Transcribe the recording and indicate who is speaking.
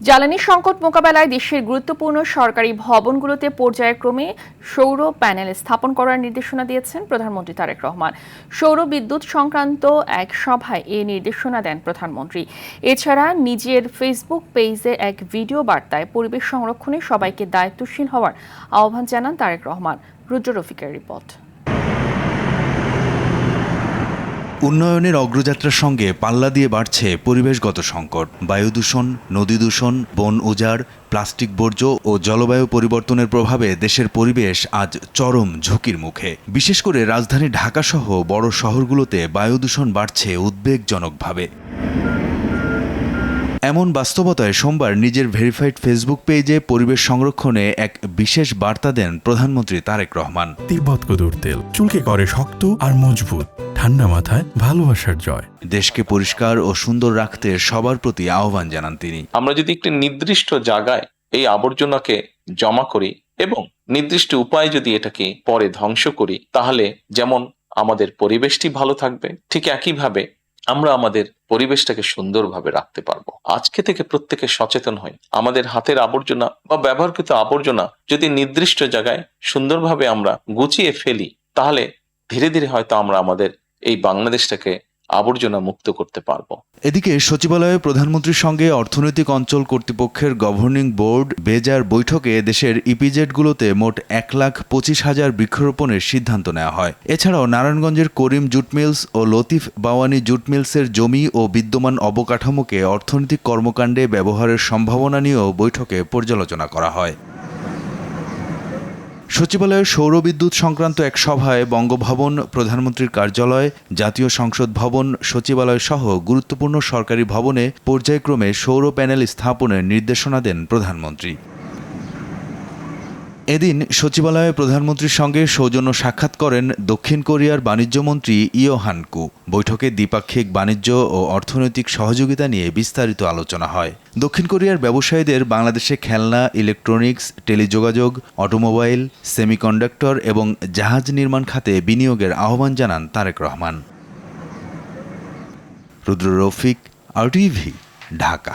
Speaker 1: জ্বালানি সংকট মোকাবেলায় দেশের গুরুত্বপূর্ণ সরকারি ভবনগুলোতে পর্যায়ক্রমে সৌর প্যানেল স্থাপন করার নির্দেশনা দিয়েছেন প্রধানমন্ত্রী তারেক রহমান। সৌর বিদ্যুৎ সংক্রান্ত এক সভায় এ নির্দেশনা দেন প্রধানমন্ত্রী। এছাড়া নিজের ফেসবুক পেজে এক ভিডিও বার্তায় পরিবেশ সংরক্ষণে সবাইকে দায়িত্বশীল হওয়ার আহ্বান জানান তারেক রহমান। রুদ্র রফিকের রিপোর্ট।
Speaker 2: উন্নয়নের অগ্রযাত্রার সঙ্গে পাল্লা দিয়ে বাড়ছে পরিবেশগত সংকট। বায়ু দূষণ, নদী দূষণ, বন উজাড়, প্লাস্টিক বর্জ্য ও জলবায়ু পরিবর্তনের প্রভাবে দেশের পরিবেশ আজ চরম ঝুঁকির মুখে। বিশেষ করে রাজধানী ঢাকাসহ বড় শহরগুলোতে বায়ু দূষণ বাড়ছে উদ্বেগজনকভাবে। এমন বাস্তবতায় সোমবার নিজের ভেরিফাইড ফেসবুক পেজে পরিবেশ সংরক্ষণে এক বিশেষ বার্তা দেন প্রধানমন্ত্রী তারেক রহমান।
Speaker 3: তিব্বত কদুর তেল চুলকে করে শক্ত আর মজবুত, ঠান্ডা মাথায় ভালোবাসার জয়।
Speaker 2: দেশকে পরিষ্কার ও সুন্দর রাখতে সবার প্রতি আহ্বান জানান তিনি।
Speaker 4: আমরা যদি একটি নির্দিষ্ট জায়গায় এই আবর্জনাকে জমা করি এবং নির্দিষ্ট উপায়ে যদি এটাকে পরে ধ্বংস করি, তাহলে যেমন আমাদের পরিবেশটি ভালো থাকবে, ঠিক একইভাবে আমরা আমাদের পরিবেশটাকে সুন্দরভাবে রাখতে পারবো। আজকে থেকে প্রত্যেকে সচেতন হই, আমাদের হাতের আবর্জনা বা ব্যবহারকৃত আবর্জনা যদি নির্দিষ্ট জায়গায় সুন্দরভাবে আমরা গুছিয়ে ফেলি, তাহলে ধীরে ধীরে হয়তো আমরা আমাদের এই বাংলাদেশটাকে আবর্জনা মুক্ত করতে পারবো।
Speaker 2: এদিকে সচিবালয়ে প্রধানমন্ত্রীর সঙ্গে অর্থনৈতিক অঞ্চল কর্তৃপক্ষের গভর্নিং বোর্ড বেজার বৈঠকে দেশের ইপিজেডগুলোতে মোট 1,25,000 বৃক্ষরোপণের সিদ্ধান্ত নেওয়া হয়। এছাড়াও নারায়ণগঞ্জের করিম জুট মিলস ও লতিফ বাওয়ানি জুট মিলসের জমি ও বিদ্যমান অবকাঠামোকে অর্থনৈতিক কর্মকাণ্ডে ব্যবহারের সম্ভাবনা নিয়েও বৈঠকে পর্যালোচনা করা হয়। সচিবালয়ের সৌরবিদ্যুৎ সংক্রান্ত এক সভায় বঙ্গভবন, প্রধানমন্ত্রীর কার্যালয়, জাতীয় সংসদ ভবন, সচিবালয় সহ গুরুত্বপূর্ণ সরকারি ভবনে পর্যায়ক্রমে সৌর প্যানেল স্থাপনের নির্দেশনা দেন প্রধানমন্ত্রী। এদিন সচিবালয়ে প্রধানমন্ত্রীর সঙ্গে সৌজন্য সাক্ষাৎ করেন দক্ষিণ কোরিয়ার বাণিজ্যমন্ত্রী ইও হানকু। বৈঠকে দ্বিপাক্ষিক বাণিজ্য ও অর্থনৈতিক সহযোগিতা নিয়ে বিস্তারিত আলোচনা হয়। দক্ষিণ কোরিয়ার ব্যবসায়ীদের বাংলাদেশে খেলনা, ইলেকট্রনিক্স, টেলিযোগাযোগ, অটোমোবাইল, সেমিকন্ডাক্টর এবং জাহাজ নির্মাণ খাতে বিনিয়োগের আহ্বান জানান তারেক রহমান। রুদ্র রফিক, RTV, ঢাকা।